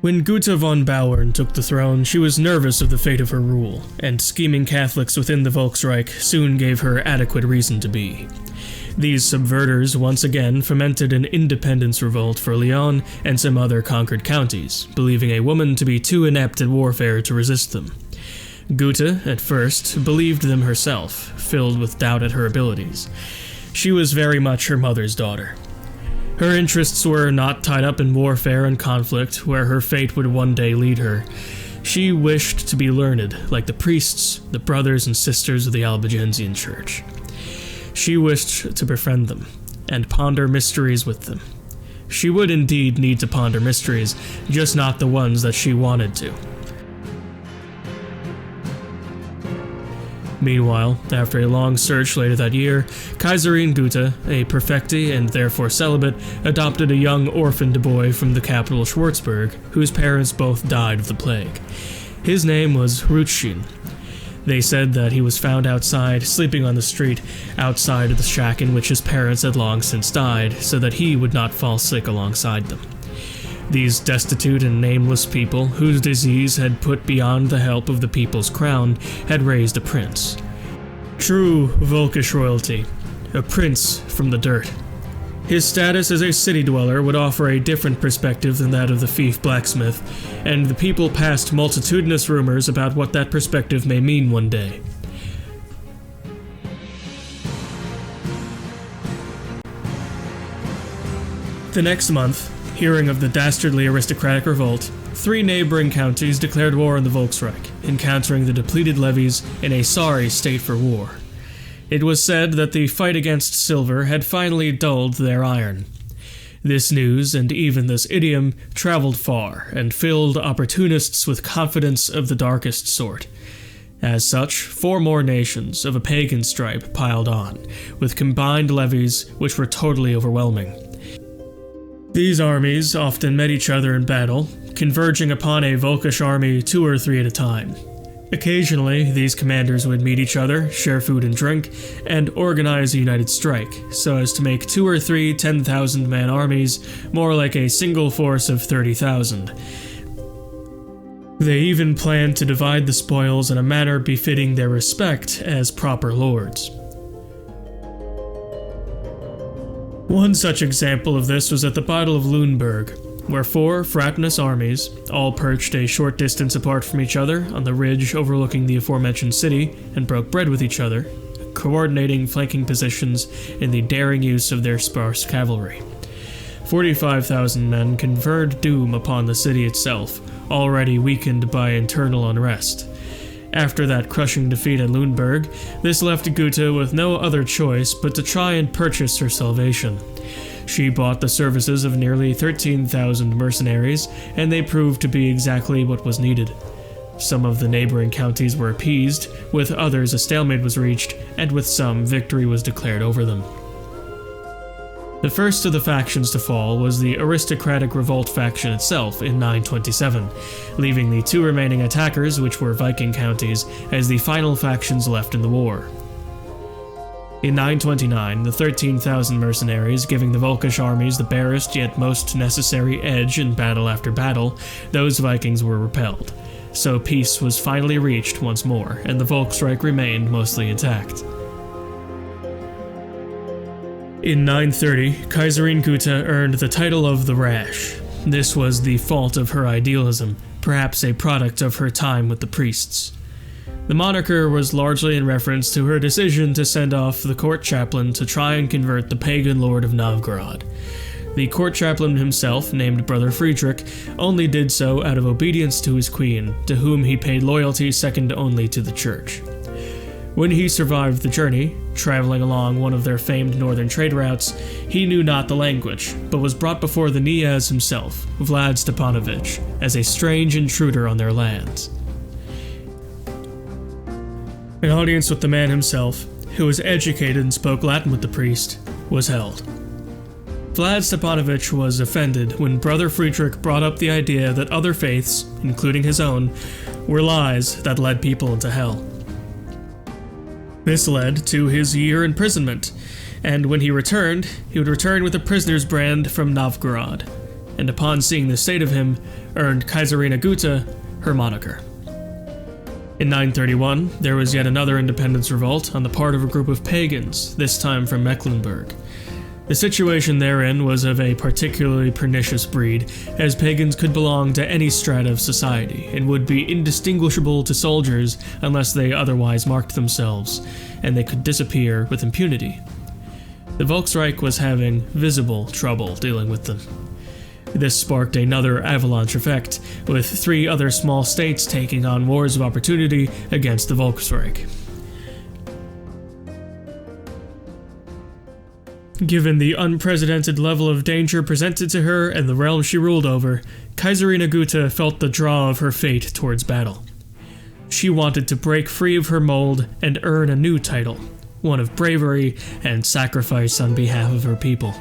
When Gutta von Bauern took the throne, she was nervous of the fate of her rule, and scheming Catholics within the Volksreich soon gave her adequate reason to be. These subverters once again fomented an independence revolt for Lyon and some other conquered counties, believing a woman to be too inept at warfare to resist them. Gutta, at first, believed them herself, filled with doubt at her abilities. She was very much her mother's daughter. Her interests were not tied up in warfare and conflict, where her fate would one day lead her. She wished to be learned, like the priests, the brothers and sisters of the Albigensian Church. She wished to befriend them, and ponder mysteries with them. She would indeed need to ponder mysteries, just not the ones that she wanted to. Meanwhile, after a long search later that year, Kaiserin Gutta, a perfecti and therefore celibate, adopted a young orphaned boy from the capital Schwarzburg, whose parents both died of the plague. His name was Rutschin. They said that he was found outside, sleeping on the street, outside of the shack in which his parents had long since died, so that he would not fall sick alongside them. These destitute and nameless people, whose disease had put beyond the help of the people's crown, had raised a prince. True Volkish royalty, a prince from the dirt. His status as a city dweller would offer a different perspective than that of the fief blacksmith, and the people passed multitudinous rumors about what that perspective may mean one day. The next month, hearing of the dastardly aristocratic revolt, 3 neighboring counties declared war on the Volksreich, encountering the depleted levies in a sorry state for war. It was said that the fight against silver had finally dulled their iron. This news, and even this idiom, traveled far, and filled opportunists with confidence of the darkest sort. As such, 4 more nations of a pagan stripe piled on, with combined levies which were totally overwhelming. These armies often met each other in battle, converging upon a Volkish army 2 or 3 at a time. Occasionally, these commanders would meet each other, share food and drink, and organize a united strike, so as to make 2 or 3 10,000-man armies more like a single force of 30,000. They even planned to divide the spoils in a manner befitting their respect as proper lords. One such example of this was at the Battle of Lüneburg, where 4 fratinous armies, all perched a short distance apart from each other on the ridge overlooking the aforementioned city, and broke bread with each other, coordinating flanking positions in the daring use of their sparse cavalry. 45,000 men conferred doom upon the city itself, already weakened by internal unrest. After that crushing defeat at Lüneburg, this left Gutta with no other choice but to try and purchase her salvation. She bought the services of nearly 13,000 mercenaries, and they proved to be exactly what was needed. Some of the neighboring counties were appeased, with others a stalemate was reached, and with some victory was declared over them. The first of the factions to fall was the aristocratic revolt faction itself in 927, leaving the 2 remaining attackers, which were Viking counties, as the final factions left in the war. In 929, the 13,000 mercenaries giving the Volkish armies the barest yet most necessary edge in battle after battle, those Vikings were repelled. So peace was finally reached once more, and the Volksreich remained mostly intact. In 930, Kaiserin Gutta earned the title of the Rash. This was the fault of her idealism, perhaps a product of her time with the priests. The moniker was largely in reference to her decision to send off the court chaplain to try and convert the pagan lord of Novgorod. The court chaplain himself, named Brother Friedrich, only did so out of obedience to his queen, to whom he paid loyalty second only to the church. When he survived the journey, traveling along one of their famed northern trade routes, he knew not the language, but was brought before the kniaz himself, Vlad Stepanovich, as a strange intruder on their lands. An audience with the man himself, who was educated and spoke Latin with the priest, was held. Vlad Stepanovich was offended when Brother Friedrich brought up the idea that other faiths, including his own, were lies that led people into hell. This led to his year imprisonment, and when he returned, he would return with a prisoner's brand from Novgorod. and upon seeing the state of him, earned Kaiserina Gutta her moniker. In 931, there was yet another independence revolt on the part of a group of pagans, this time from Mecklenburg. The situation therein was of a particularly pernicious breed, as pagans could belong to any strata of society and would be indistinguishable to soldiers unless they otherwise marked themselves, and they could disappear with impunity. The Volksreich was having visible trouble dealing with them. This sparked another avalanche effect, with 3 other small states taking on wars of opportunity against the Volksreich. Given the unprecedented level of danger presented to her and the realm she ruled over, Kaiserina Gutta felt the draw of her fate towards battle. She wanted to break free of her mold and earn a new title, one of bravery and sacrifice on behalf of her people.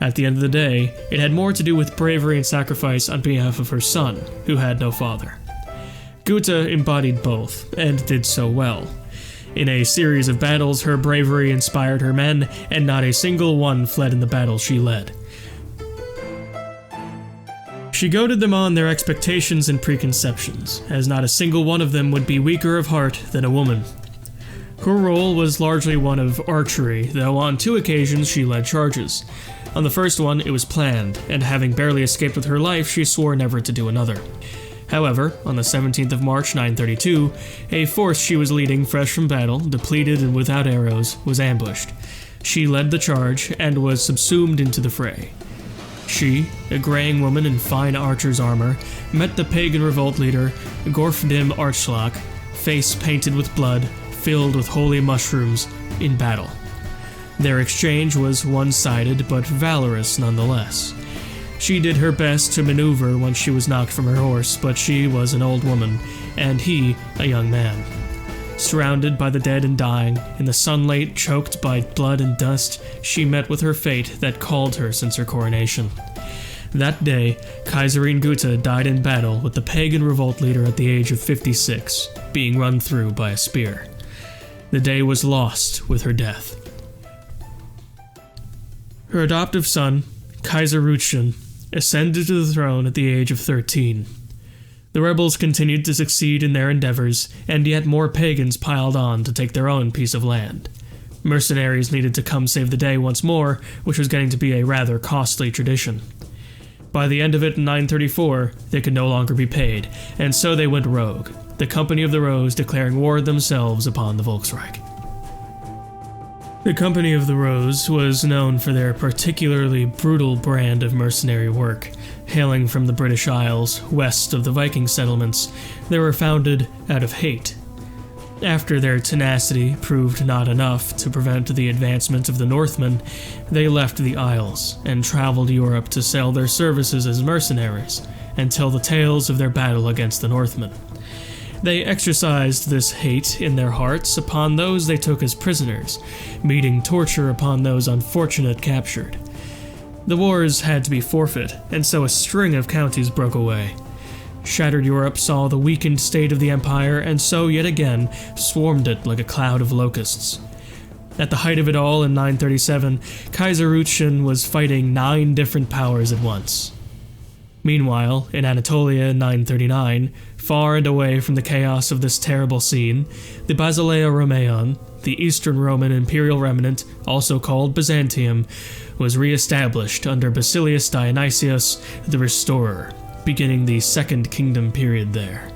At the end of the day, it had more to do with bravery and sacrifice on behalf of her son, who had no father. Gutta embodied both, and did so well. In a series of battles, her bravery inspired her men, and not a single one fled in the battle she led. She goaded them on their expectations and preconceptions, as not a single one of them would be weaker of heart than a woman. Her role was largely one of archery, though on 2 occasions she led charges. On the first one, it was planned, and having barely escaped with her life, she swore never to do another. However, on the 17th of March 932, a force she was leading fresh from battle, depleted and without arrows, was ambushed. She led the charge and was subsumed into the fray. She, a graying woman in fine archer's armor, met the pagan revolt leader, Gorfdim Archschlag, face painted with blood, filled with holy mushrooms, in battle. Their exchange was one-sided but valorous nonetheless. She did her best to maneuver when she was knocked from her horse, but she was an old woman, and he a young man. Surrounded by the dead and dying, in the sunlight choked by blood and dust, she met with her fate that called her since her coronation. That day, Kaiserine Gutta died in battle with the pagan revolt leader at the age of 56, being run through by a spear. The day was lost with her death. Her adoptive son, Kaiser Rutschen, ascended to the throne at the age of 13. The rebels continued to succeed in their endeavors, and yet more pagans piled on to take their own piece of land. Mercenaries needed to come save the day once more, which was getting to be a rather costly tradition. By the end of it in 934, they could no longer be paid, and so they went rogue, the Company of the Rose declaring war themselves upon the Volksreich. The Company of the Rose was known for their particularly brutal brand of mercenary work. Hailing from the British Isles, west of the Viking settlements, they were founded out of hate. After their tenacity proved not enough to prevent the advancement of the Northmen, they left the Isles and traveled Europe to sell their services as mercenaries and tell the tales of their battle against the Northmen. They exercised this hate in their hearts upon those they took as prisoners, meting torture upon those unfortunate captured. The wars had to be forfeit, and so a string of counties broke away. Shattered Europe saw the weakened state of the empire, and so yet again swarmed it like a cloud of locusts. At the height of it all in 937, Kaiser Rutschen was fighting 9 different powers at once. Meanwhile, in Anatolia in 939, far and away from the chaos of this terrible scene, the Basileia Romaeon, the Eastern Roman imperial remnant, also called Byzantium, was re-established under Basilius Dionysius the Restorer, beginning the Second Kingdom period there.